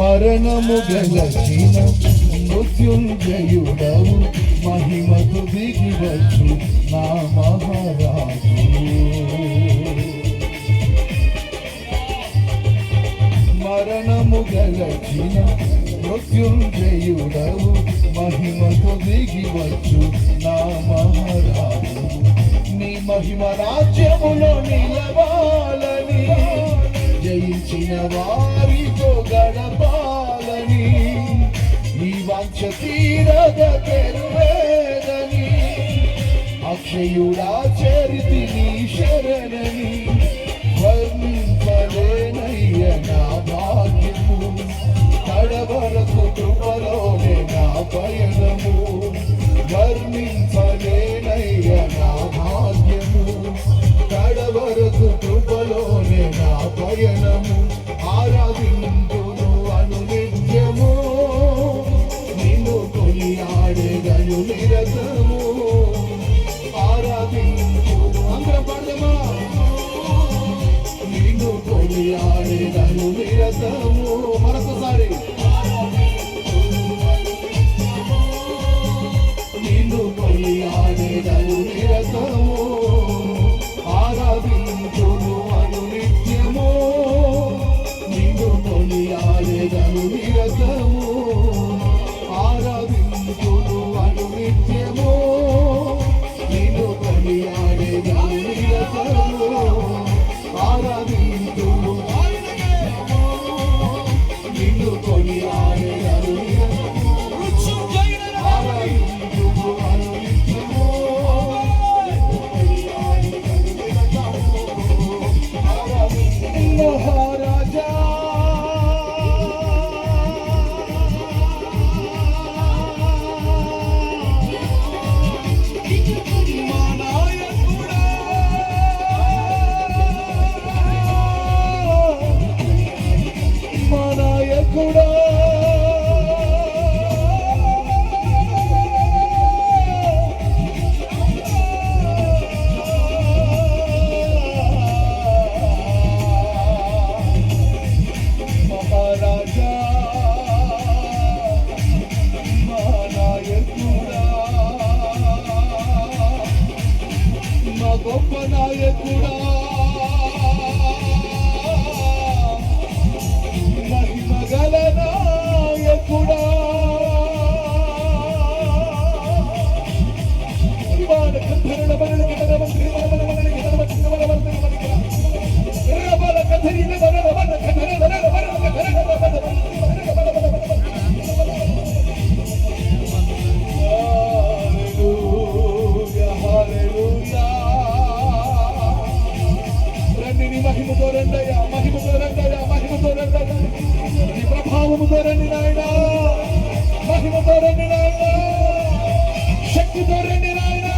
మరణము గెలచిన మృత్యుంజయుడవు మహిమకు దిగివచ్చు నా మహారాజు. మరణము గెలచిన మృత్యుంజయుడవు మహిమకు దిగివచ్చు నా మహారాజు. నీ మహిమ రాజ్యములో నిలవాలని జయించిన వారితో గడపాలని నీ వాంఛ తీరద తెరువేదని అక్షయుడా చరితి నీ శరణని వర్ణింపలేనయ్య నా భాగ్యము కడవరకు కృపలోనే నా పయనము వర్ణింపలేనయ్య నా భాగ్యము కడవరకు కృపలోనే నా పయనము ఆరాధింతును అనునిత్యము నిన్ను కొనియాడెదను నిరతము ఆరాధింతును అందరం పాడదమా నిన్ను కొనియాడెదను నిరతము మరొకసారి నిన్ను కొనియాడెదను నిరతము ఆరాధింతును అనునిత్యము నిన్ను కొనియాడెదను నిరతము ఆరాధింతును అనునిత్యము నిన్ను కొనియాడెదను నిరతము ఆరాధింతును నిన్ను కొనియాడెదను మహారాజా మా నాయకుడా గొప్ప నాయకుడా మహిమగల నాయకుడా మహిమతో రండయ్యా మహిమతో రండయ్యా మహిమతో రండయ్యా నీ ప్రభావముతో రండి నాయనా మహిమతో రండి నాయనా శక్తితో రండి నాయనా